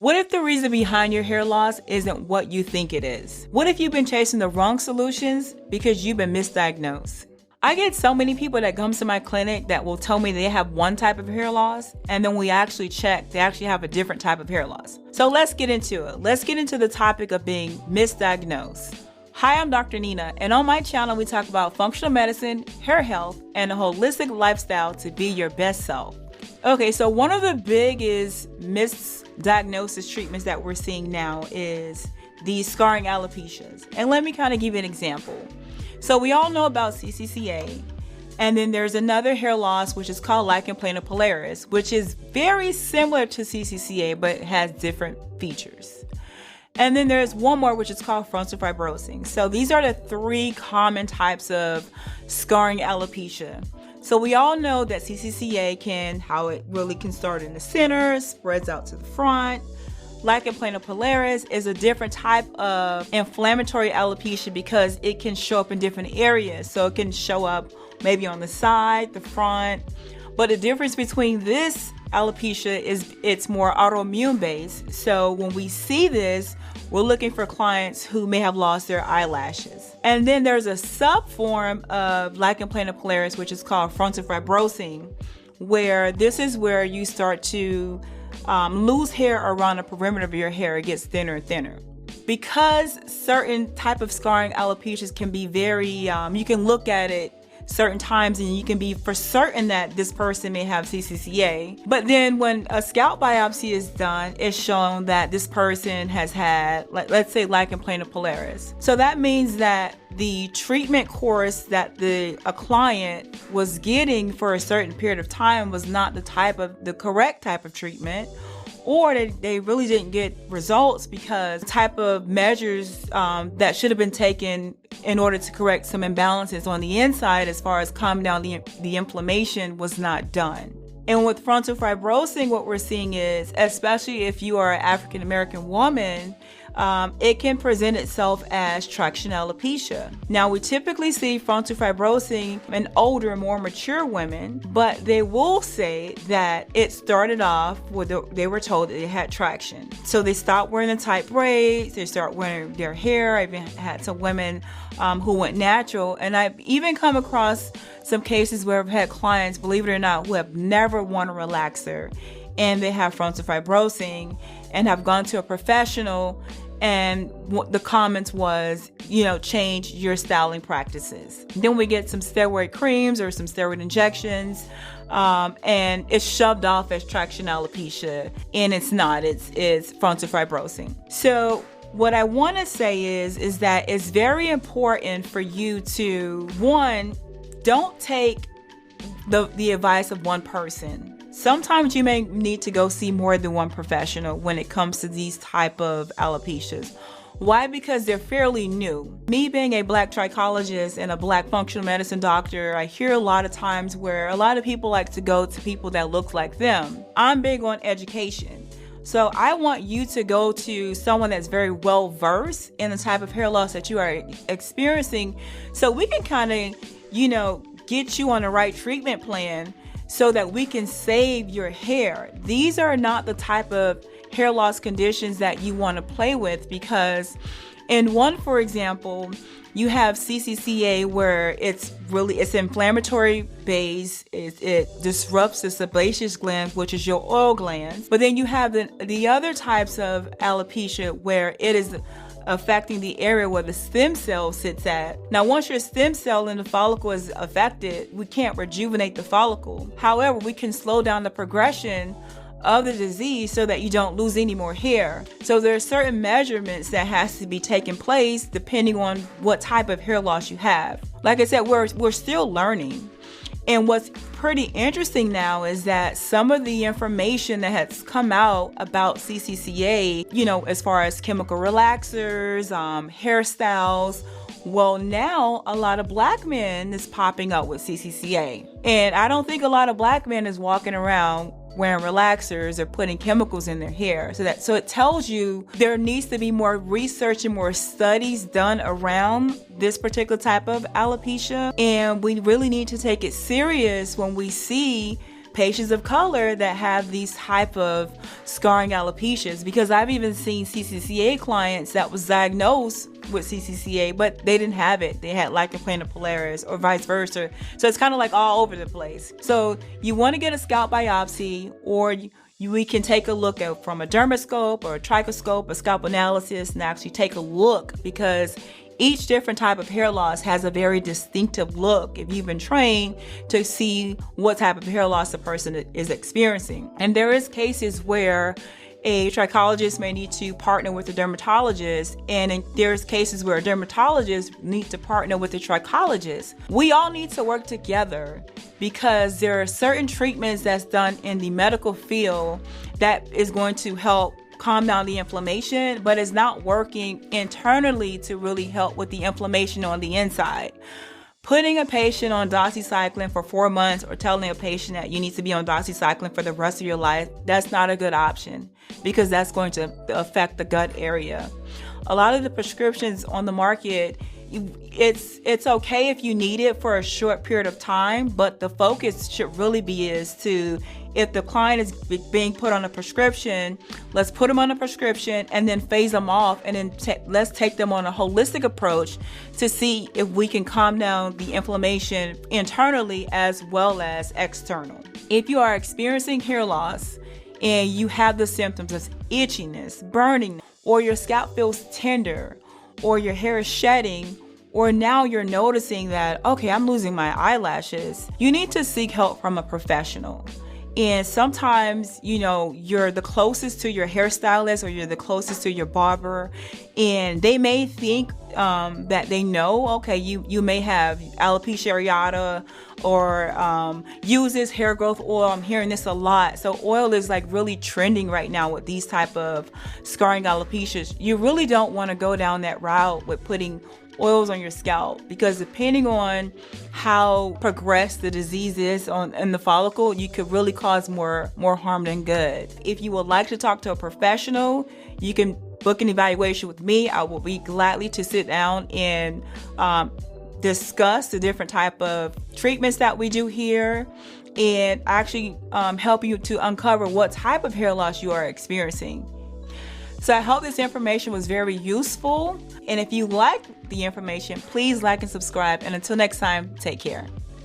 What if the reason behind your hair loss isn't what you think it is? What if you've been chasing the wrong solutions because you've been misdiagnosed? I get so many people that come to my clinic that will tell me they have one type of hair loss, and then we actually check, they actually have a different type of hair loss. So let's get into it. Let's get into the topic of being misdiagnosed. Hi, I'm Dr. Nina, and on my channel we talk about functional medicine, hair health, and a holistic lifestyle to be your best self. Okay, so one of the biggest misdiagnosis treatments that we're seeing now is the scarring alopecias. And let me kind of give you an example. So we all know about CCCA, and then there's another hair loss which is called lichen planopilaris, which is very similar to CCCA but has different features. And then there's one more which is called frontal fibrosing. So these are the three common types of scarring alopecia. So we all know that CCCA how it really can start in the center, spreads out to the front. Lichen planopilaris is a different type of inflammatory alopecia because it can show up in different areas. So it can show up maybe on the side, the front. But the difference between this alopecia is it's more autoimmune based. So when we see this, we're looking for clients who may have lost their eyelashes. And then there's a subform of lichen planopilaris, which is called frontal fibrosing, where this is where you start to lose hair around the perimeter of your hair. It gets thinner and thinner. Because certain type of scarring alopecias can be very, you can look at it certain times and you can be for certain that this person may have CCCA. But then when a scalp biopsy is done, it's shown that this person has had, let's say, lichen planopilaris. So that means that the treatment course that a client was getting for a certain period of time was not the correct type of treatment, or they really didn't get results because the type of measures that should have been taken in order to correct some imbalances on the inside as far as calm down the inflammation was not done. And with frontal fibrosing, what we're seeing is, especially if you are an African American woman, it can present itself as traction alopecia. Now, we typically see frontal fibrosing in older, more mature women, but they will say that it started off with they were told that they had traction. So they stopped wearing the tight braids, they start wearing their hair. I even had some women who went natural, and I've even come across some cases where I've had clients, believe it or not, who have never worn a relaxer and they have frontal fibrosing and have gone to a professional, and the comments was, change your styling practices. Then we get some steroid creams or some steroid injections, and it's shoved off as traction alopecia, and it's not. It's frontal fibrosing. So what I want to say is that it's very important for you to, one, don't take the advice of one person. Sometimes you may need to go see more than one professional when it comes to these type of alopecias. Why? Because they're fairly new. Me being a Black trichologist and a Black functional medicine doctor, I hear a lot of times where a lot of people like to go to people that look like them. I'm big on education. So I want you to go to someone that's very well versed in the type of hair loss that you are experiencing, so we can kind of, get you on the right treatment plan so that we can save your hair. These are not the type of hair loss conditions that you want to play with, because in one, for example, you have CCCA where it's inflammatory base. It disrupts the sebaceous glands, which is your oil glands. But then you have the other types of alopecia where it is affecting the area where the stem cell sits at. Now, once your stem cell in the follicle is affected, we can't rejuvenate the follicle. However, we can slow down the progression of the disease so that you don't lose any more hair. So there are certain measurements that has to be taking place depending on what type of hair loss you have. Like I said, we're still learning. And what's pretty interesting now is that some of the information that has come out about CCCA, as far as chemical relaxers, hairstyles, well, now a lot of Black men is popping up with CCCA. And I don't think a lot of Black men is walking around wearing relaxers or putting chemicals in their hair. So it tells you there needs to be more research and more studies done around this particular type of alopecia. And we really need to take it serious when we see patients of color that have these type of scarring alopecias, because I've even seen CCCA clients that was diagnosed with CCCA, but they didn't have it. They had lichen planopilaris or vice versa. So it's kind of like all over the place. So you want to get a scalp biopsy, or we can take a look at from a dermoscope or a trichoscope, a scalp analysis, and actually take a look, because each different type of hair loss has a very distinctive look if you've been trained to see what type of hair loss the person is experiencing. And there is cases where a trichologist may need to partner with a dermatologist, and there's cases where a dermatologist needs to partner with a trichologist. We all need to work together, because there are certain treatments that's done in the medical field that is going to help calm down the inflammation, but it's not working internally to really help with the inflammation on the inside. Putting a patient on doxycycline for 4 months, or telling a patient that you need to be on doxycycline for the rest of your life, that's not a good option, because that's going to affect the gut area. A lot of the prescriptions on the market, it's okay if you need it for a short period of time, but the focus should really be if the client is being put on a prescription, let's put them on a prescription and then phase them off, and then let's take them on a holistic approach to see if we can calm down the inflammation internally as well as external. If you are experiencing hair loss and you have the symptoms of itchiness, burning, or your scalp feels tender, or your hair is shedding, or now you're noticing that, okay, I'm losing my eyelashes, you need to seek help from a professional. And sometimes, you're the closest to your hairstylist, or you're the closest to your barber, and they may think that they know, okay, you may have alopecia areata, or use this hair growth oil. I'm hearing this a lot. So oil is like really trending right now with these type of scarring alopecias. You really don't want to go down that route with putting oils on your scalp, because depending on how progressed the disease is in the follicle, you could really cause more harm than good. If you would like to talk to a professional, you can book an evaluation with me. I will be gladly to sit down and discuss the different type of treatments that we do here, and actually help you to uncover what type of hair loss you are experiencing. So I hope this information was very useful. And if you like the information, please like and subscribe. And until next time, take care.